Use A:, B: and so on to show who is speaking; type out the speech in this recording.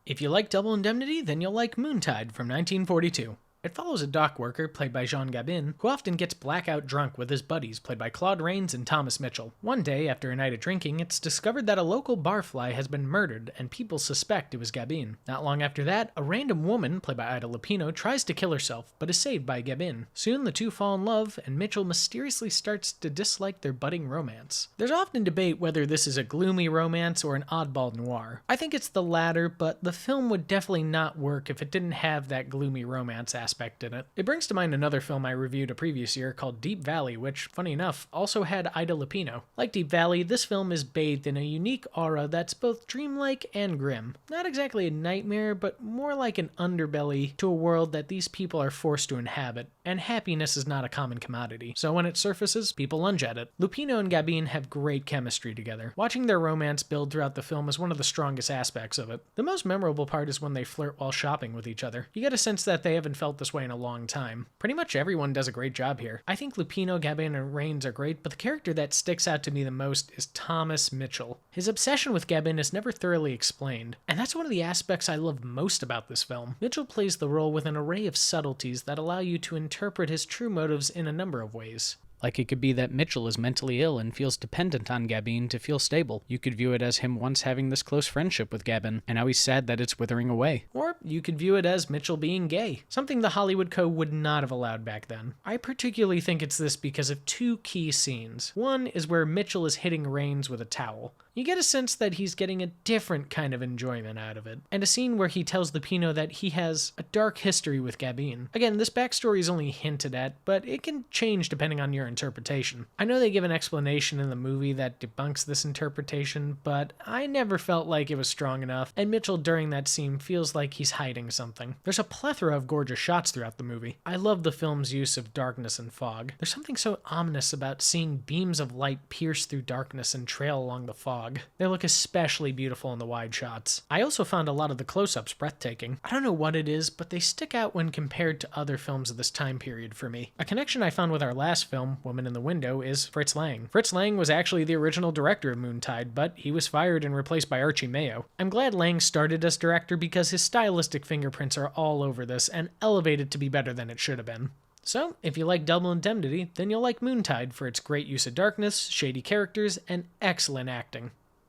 A: If you like Double Indemnity, then you'll like Moontide from 1942. It follows a dock worker, played by Gabin, who often gets blackout drunk with his buddies, played by Claude and Thomas Mitchell. One day, after a night of drinking, it's discovered that a local barfly has been murdered, and people suspect it was Gabin. Not long after that, a random woman, played by Lupino, tries to kill herself, but is saved by Gabin. Soon, the two fall in love, and Mitchell mysteriously starts to dislike their budding romance. There's often debate whether this is a gloomy romance or an oddball noir. I think it's the latter, but the film would definitely not work if it didn't have that gloomy romance aspect in it. It brings to mind another film I reviewed a previous year called Deep Valley, which, funny enough, also had Lupino. Like Deep Valley, this film is bathed in a unique aura that's both dreamlike and grim. Not exactly a nightmare, but more like an underbelly to a world that these people are forced to inhabit, and happiness is not a common commodity. So when it surfaces, people lunge at it. Lupino and Gabin have great chemistry together. Watching their romance build throughout the film is one of the strongest aspects of it. The most memorable part is when they flirt while shopping with each other. You get a sense that they haven't felt this way in a long time. Pretty much everyone does a great job here. I think Lupino, Gabin, and Rains are great, but the character that sticks out to me the most is Thomas Mitchell. His obsession with Gabin is never thoroughly explained, and that's one of the aspects I love most about this film. Mitchell plays the role with an array of subtleties that allow you to interpret his true motives in a number of ways.
B: Like it could be that Mitchell is mentally ill and feels dependent on Gabin to feel stable. You could view it as him once having this close friendship with Gabin, and now he's sad that it's withering away.
A: Or you could view it as Mitchell being gay, something the Hollywood Code would not have allowed back then. I particularly think it's this because of two key scenes. One is where Mitchell is hitting Rains with a towel. You get a sense that he's getting a different kind of enjoyment out of it. And a scene where he tells Lupino that he has a dark history with Gabin. Again, this backstory is only hinted at, but it can change depending on your interpretation. I know they give an explanation in the movie that debunks this interpretation, but I never felt like it was strong enough, and Mitchell during that scene feels like he's hiding something. There's a plethora of gorgeous shots throughout the movie. I love the film's use of darkness and fog. There's something so ominous about seeing beams of light pierce through darkness and trail along the fog. They look especially beautiful in the wide shots. I also found a lot of the close-ups breathtaking. I don't know what it is, but they stick out when compared to other films of this time period for me. A connection I found with our last film, Woman in the Window, is Fritz Lang. Fritz Lang was actually the original director of Moontide, but he was fired and replaced by Archie Mayo. I'm glad Lang started as director because his stylistic fingerprints are all over this and elevate it to be better than it should have been. So, if you like Double Indemnity, then you'll like Moontide for its great use of darkness, shady characters, and excellent acting.